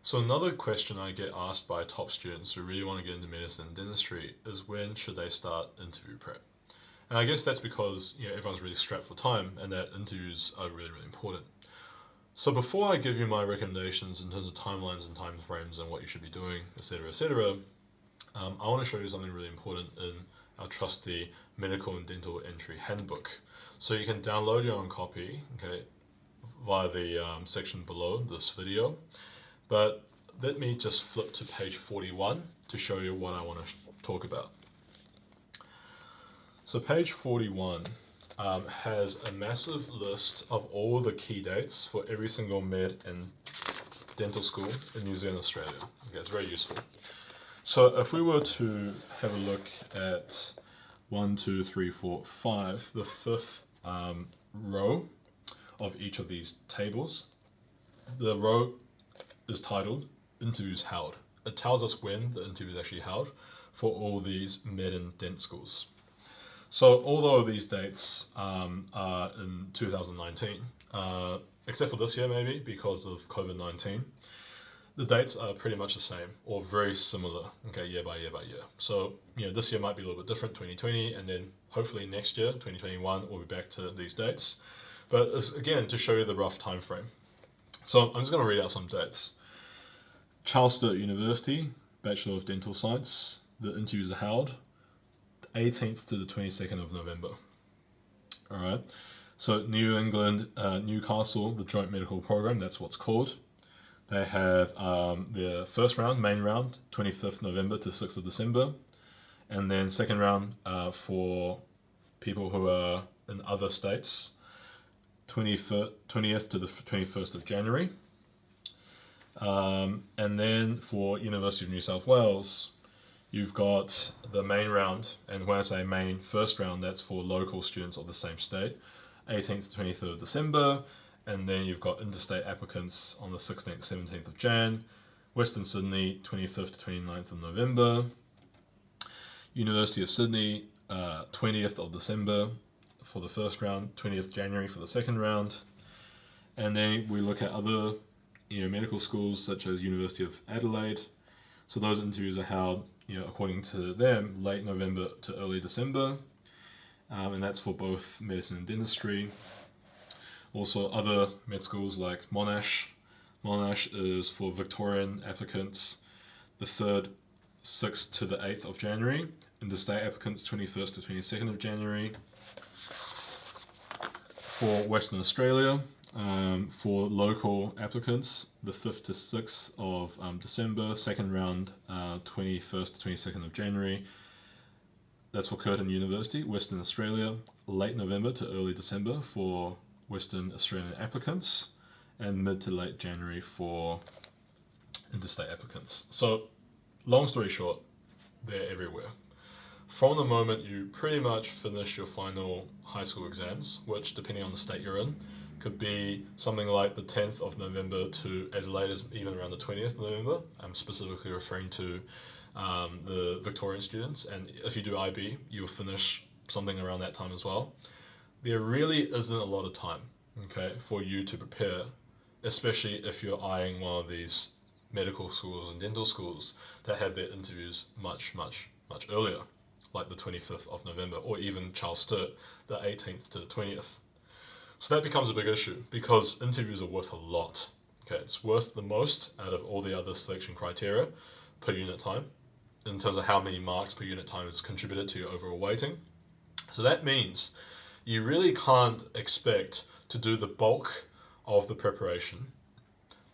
So another question I get asked by top students who really want to get into medicine and dentistry is when should they start interview prep? And I guess that's because everyone's really strapped for time and that interviews are really, really important. So before I give you my recommendations in terms of timelines and time frames and what you should be doing, etc., I want to show you something really important in our trusty medical and dental entry handbook. So you can download your own copy, okay, via the section below this video. But let me just flip to page 41 to show you what I want to talk about. So page 41 has a massive list of all the key dates for every single med and dental school in New Zealand, Australia. Okay, it's very useful. So if we were to have a look at 1, 2, 3, 4, 5, the fifth row of each of these tables, the row is titled Interviews Held. It tells us when the interview is actually held for all these med and dent schools. So although these dates are in 2019, except for this year maybe because of COVID-19, the dates are pretty much the same or very similar, okay, year by year by year. So, this year might be a little bit different, 2020, and then hopefully next year, 2021, we'll be back to these dates. But it's, again, to show you the rough time frame. So I'm just going to read out some dates. Charles Sturt University, Bachelor of Dental Science, the interviews are held 18th to the 22nd of November. All right. So New England, Newcastle, the Joint Medical Program, that's what's called. They have their first round, main round, 25th November to 6th of December. And then second round for people who are in other states, 20th to the 21st of January. And then for University of New South Wales, you've got the main round, and when I say main, first round, that's for local students of the same state, 18th to 23rd of December, and then you've got interstate applicants on the 16th, 17th of Jan, Western Sydney, 25th to 29th of November, University of Sydney, 20th of December for the first round, 20th January for the second round, and then we look at other medical schools such as University of Adelaide. So those interviews are held, according to them, late November to early December, and that's for both medicine and dentistry. Also, other med schools like Monash. Monash is for Victorian applicants, the 3rd, 6th to the 8th of January. Interstate applicants, 21st to 22nd of January. For Western Australia, for local applicants, the 5th to 6th of December, second round, 21st to 22nd of January. That's for Curtin University, Western Australia, late November to early December for Western Australian applicants, and mid to late January for interstate applicants. So, long story short, they're everywhere. From the moment you pretty much finish your final high school exams, which depending on the state you're in, could be something like the 10th of November to as late as even around the 20th of November. I'm specifically referring to the Victorian students, and if you do IB, you'll finish something around that time as well. There really isn't a lot of time, okay, for you to prepare, especially if you're eyeing one of these medical schools and dental schools that have their interviews much, much, much earlier, like the 25th of November, or even Charles Sturt, the 18th to the 20th. So that becomes a big issue because interviews are worth a lot. Okay, it's worth the most out of all the other selection criteria per unit time in terms of how many marks per unit time is contributed to your overall weighting. So that means you really can't expect to do the bulk of the preparation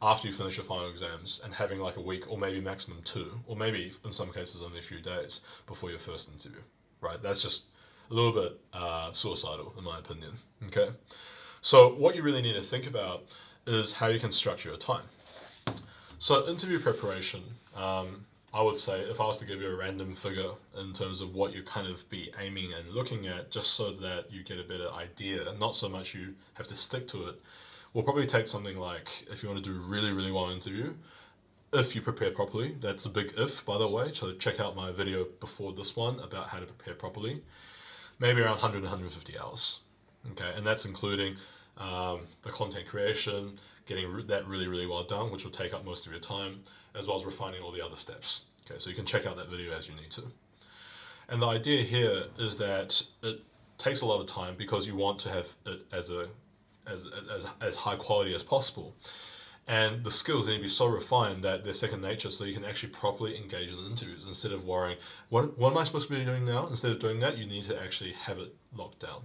after you finish your final exams and having like a week or maybe maximum 2, or maybe in some cases only a few days before your first interview, right? That's just a little bit suicidal in my opinion, okay? So what you really need to think about is how you can structure your time. So interview preparation, I would say if I was to give you a random figure in terms of what you kind of be aiming and looking at, just so that you get a better idea, not so much you have to stick to it, will probably take something like, if you want to do really, really well interview, if you prepare properly, that's a big if, by the way, so check out my video before this one about how to prepare properly, maybe around 100 to 150 hours. Okay, and that's including the content creation, getting that really, really well done, which will take up most of your time, as well as refining all the other steps. Okay, so you can check out that video as you need to. And the idea here is that it takes a lot of time because you want to have it as high quality as possible. And the skills need to be so refined that they're second nature, so you can actually properly engage in interviews instead of worrying, what am I supposed to be doing now? Instead of doing that, you need to actually have it locked down.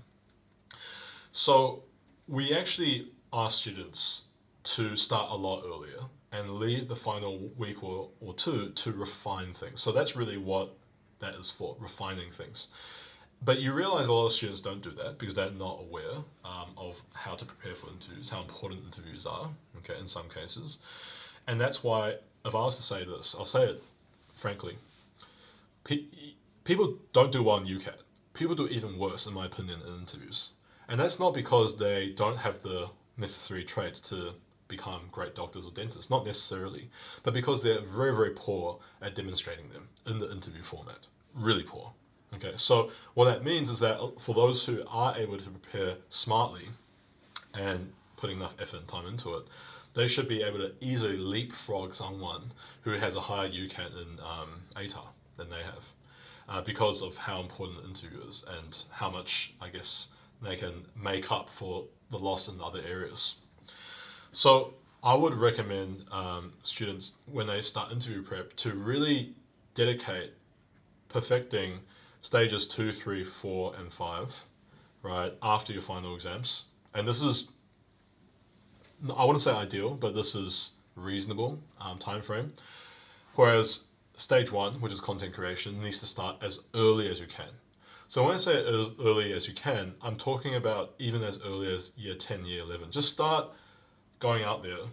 So we actually ask students to start a lot earlier and leave the final week or two to refine things. So that's really what that is for, refining things. But you realize a lot of students don't do that because they're not aware of how to prepare for interviews, how important interviews are, okay, in some cases. And that's why, if I was to say this, I'll say it frankly. People don't do well in UCAT. People do even worse, in my opinion, in interviews. And that's not because they don't have the necessary traits to become great doctors or dentists, not necessarily, but because they're very, very poor at demonstrating them in the interview format. Really poor. Okay, so what that means is that for those who are able to prepare smartly and putting enough effort and time into it, they should be able to easily leapfrog someone who has a higher UCAT in ATAR than they have, because of how important the interview is and how much, I guess, they can make up for the loss in other areas. So I would recommend students, when they start interview prep, to really dedicate perfecting stages 2, 3, 4, and 5, right, after your final exams. And this is, I wouldn't say ideal, but this is reasonable time frame. Whereas stage 1, which is content creation, needs to start as early as you can. So when I say as early as you can, I'm talking about even as early as year 10, year 11. Just start going out there,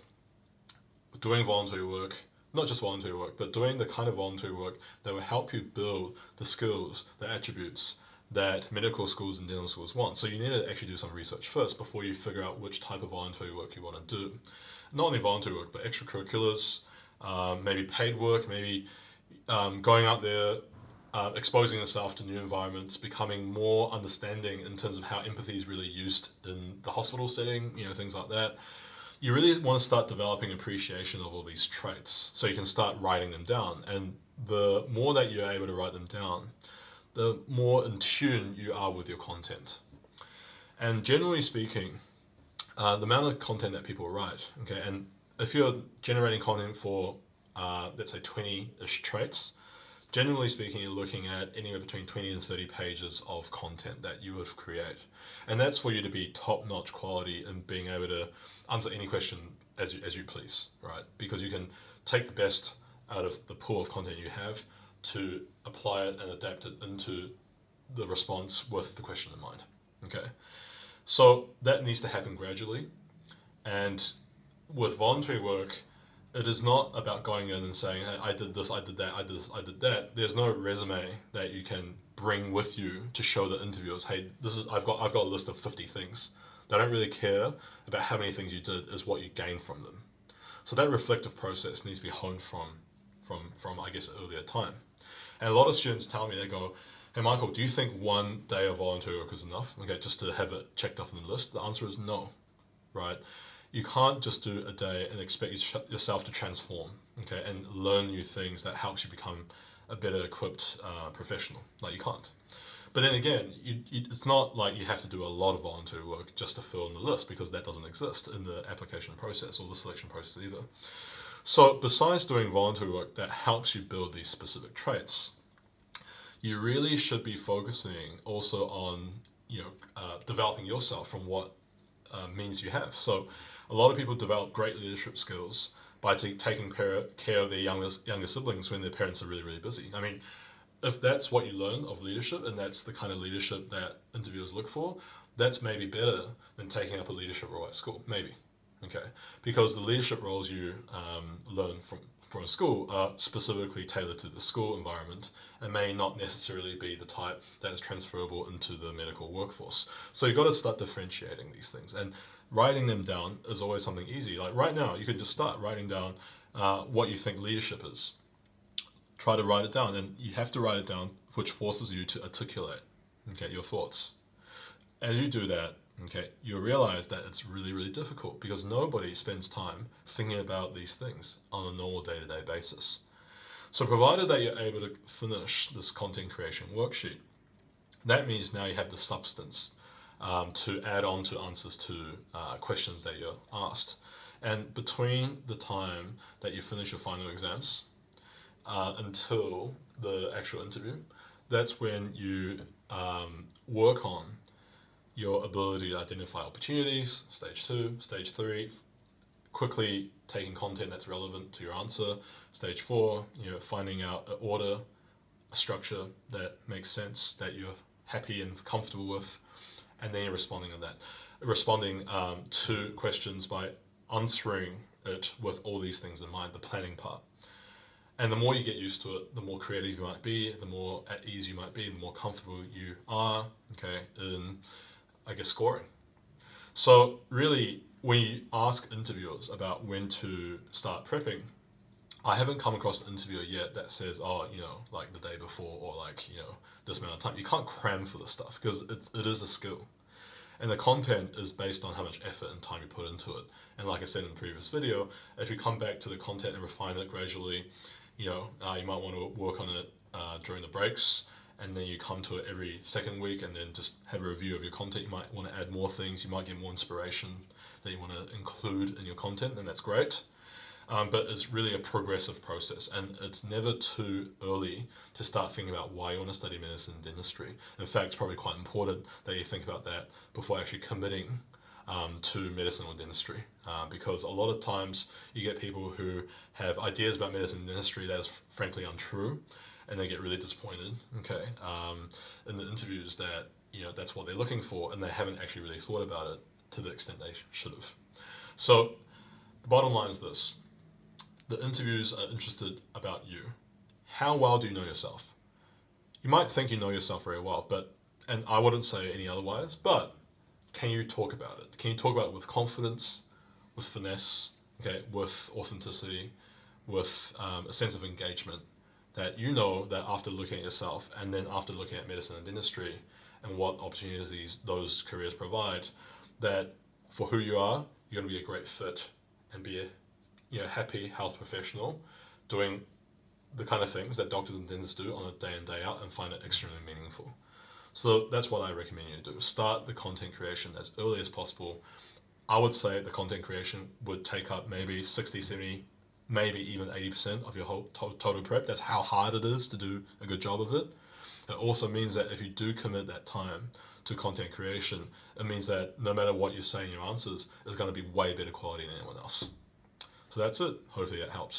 doing voluntary work, not just voluntary work, but doing the kind of voluntary work that will help you build the skills, the attributes that medical schools and dental schools want. So you need to actually do some research first before you figure out which type of voluntary work you want to do. Not only voluntary work, but extracurriculars, maybe paid work, maybe going out there, exposing yourself to new environments, becoming more understanding in terms of how empathy is really used in the hospital setting, things like that. You really want to start developing appreciation of all these traits so you can start writing them down. And the more that you're able to write them down, the more in tune you are with your content. And generally speaking, the amount of content that people write, okay, and if you're generating content for, let's say 20-ish traits, generally speaking, you're looking at anywhere between 20 and 30 pages of content that you would create. And that's for you to be top-notch quality and being able to answer any question as you please, right? Because you can take the best out of the pool of content you have to apply it and adapt it into the response with the question in mind, okay? So that needs to happen gradually. And with voluntary work, it is not about going in and saying, hey, I did this, I did that, I did this, I did that. There's no resume that you can bring with you to show the interviewers, hey, I've got a list of 50 things. They don't really care about how many things you did, is what you gain from them. So that reflective process needs to be honed from I guess, earlier time. And a lot of students tell me, they go, hey Michael, do you think one day of voluntary work is enough? Okay, just to have it checked off on the list? The answer is no, right? You can't just do a day and expect yourself to transform, okay, and learn new things that helps you become a better equipped professional. Like, you can't. But then again, it's not like you have to do a lot of voluntary work just to fill in the list, because that doesn't exist in the application process or the selection process either. So besides doing voluntary work that helps you build these specific traits, you really should be focusing also on developing yourself from what means you have. So a lot of people develop great leadership skills by taking care of their younger siblings when their parents are really, really busy. I mean, if that's what you learn of leadership, and that's the kind of leadership that interviewers look for, that's maybe better than taking up a leadership role at school, maybe. Okay, because the leadership roles you learn from a school are specifically tailored to the school environment and may not necessarily be the type that is transferable into the medical workforce. So you've got to start differentiating these things, and writing them down is always something easy. Like right now, you can just start writing down what you think leadership is. Try to write it down, and you have to write it down, which forces you to articulate, okay, your thoughts. As you do that, Okay, you'll realize that it's really, really difficult because nobody spends time thinking about these things on a normal day-to-day basis. So provided that you're able to finish this content creation worksheet, that means now you have the substance to add on to answers to questions that you're asked. And between the time that you finish your final exams until the actual interview, that's when you work on your ability to identify opportunities, stage 2, stage 3, quickly taking content that's relevant to your answer, stage 4, finding out an order, a structure that makes sense, that you're happy and comfortable with, and then you're responding to that. Responding to questions by answering it with all these things in mind, the planning part. And the more you get used to it, the more creative you might be, the more at ease you might be, the more comfortable you are, okay, in, I guess, scoring. So really, when you ask interviewers about when to start prepping, I haven't come across an interviewer yet that says, oh, like the day before or like, this amount of time. You can't cram for this stuff because it is a skill. And the content is based on how much effort and time you put into it. And like I said in the previous video, if you come back to the content and refine it gradually, you might want to work on it during the breaks, and then you come to it every second week and then just have a review of your content. You might want to add more things. You might get more inspiration that you want to include in your content, and that's great. But it's really a progressive process, and it's never too early to start thinking about why you want to study medicine and dentistry. In fact, it's probably quite important that you think about that before actually committing to medicine or dentistry, because a lot of times you get people who have ideas about medicine and dentistry that is frankly untrue, and they get really disappointed, okay, in the interviews that that's what they're looking for, and they haven't actually really thought about it to the extent they should have. So the bottom line is this: the interviews are interested about you. How well do you know yourself? You might think you know yourself very well, and I wouldn't say any otherwise, but can you talk about it? Can you talk about it with confidence, with finesse, okay, with authenticity, with a sense of engagement, that you know that after looking at yourself and then after looking at medicine and dentistry and what opportunities those careers provide, that for who you are, you're going to be a great fit and be a happy health professional doing the kind of things that doctors and dentists do on a day in, day out, and find it extremely meaningful. So that's what I recommend you do. Start the content creation as early as possible. I would say the content creation would take up maybe 60, 70, maybe even 80% of your whole total prep. That's how hard it is to do a good job of it. It also means that if you do commit that time to content creation, it means that no matter what you say in your answers, it's going to be way better quality than anyone else. So that's it. Hopefully that helps.